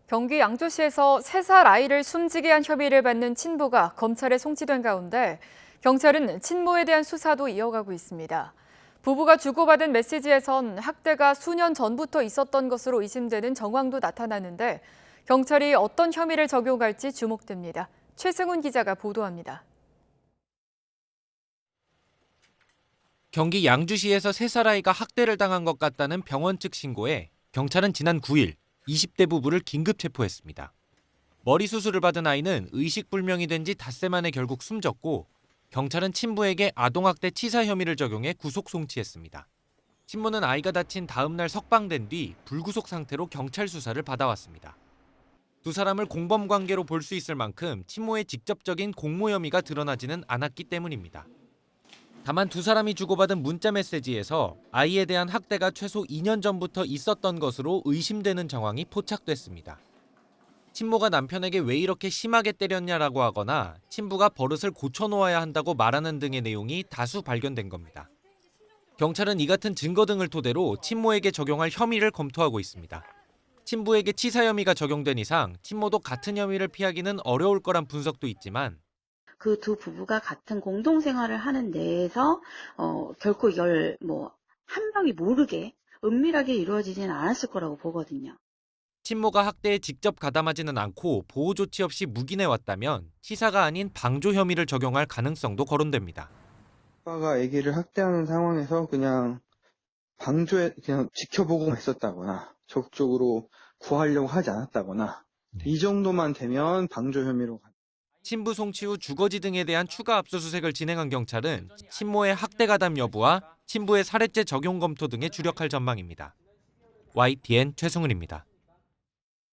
경기 양주시에서 3살 아이를 숨지게 한 혐의를 받는 친부가 검찰에 송치된 가운데 경찰은 친모에 대한 수사도 이어가고 있습니다. 부부가 주고받은 메시지에선 학대가 수년 전부터 있었던 것으로 의심되는 정황도 나타나는데 경찰이 어떤 혐의를 적용할지 주목됩니다. 최승훈 기자가 보도합니다. 경기 양주시에서 3살 아이가 학대를 당한 것 같다는 병원 측 신고에 경찰은 지난 9일 20대 부부를 긴급 체포했습니다. 머리 수술을 받은 아이는 의식불명이 된 지 닷새 만에 결국 숨졌고 경찰은 친부에게 아동학대 치사 혐의를 적용해 구속 송치했습니다. 친모는 아이가 다친 다음 날 석방된 뒤 불구속 상태로 경찰 수사를 받아왔습니다. 두 사람을 공범 관계로 볼 수 있을 만큼 친모의 직접적인 공모 혐의가 드러나지는 않았기 때문입니다. 다만 두 사람이 주고받은 문자 메시지에서 아이에 대한 학대가 최소 2년 전부터 있었던 것으로 의심되는 정황이 포착됐습니다. 친모가 남편에게 왜 이렇게 심하게 때렸냐라고 하거나 친부가 버릇을 고쳐놓아야 한다고 말하는 등의 내용이 다수 발견된 겁니다. 경찰은 이 같은 증거 등을 토대로 친모에게 적용할 혐의를 검토하고 있습니다. 친부에게 치사 혐의가 적용된 이상 친모도 같은 혐의를 피하기는 어려울 거란 분석도 있지만 그 두 부부가 같은 공동생활을 하는 데에서 결코 이걸 한 명이 모르게 은밀하게 이루어지지는 않았을 거라고 보거든요. 친모가 학대에 직접 가담하지는 않고 보호 조치 없이 묵인해 왔다면 치사가 아닌 방조 혐의를 적용할 가능성도 거론됩니다. 아빠가 아기를 학대하는 상황에서 그냥 그냥 지켜보고만 있었다거나 적극적으로 구하려고 하지 않았다거나 이 정도만 되면 방조 혐의로 친부 송치 후 주거지 등에 대한 추가 압수수색을 진행한 경찰은 친모의 학대 가담 여부와 친부의 살해죄 적용 검토 등에 주력할 전망입니다. YTN 최승훈입니다.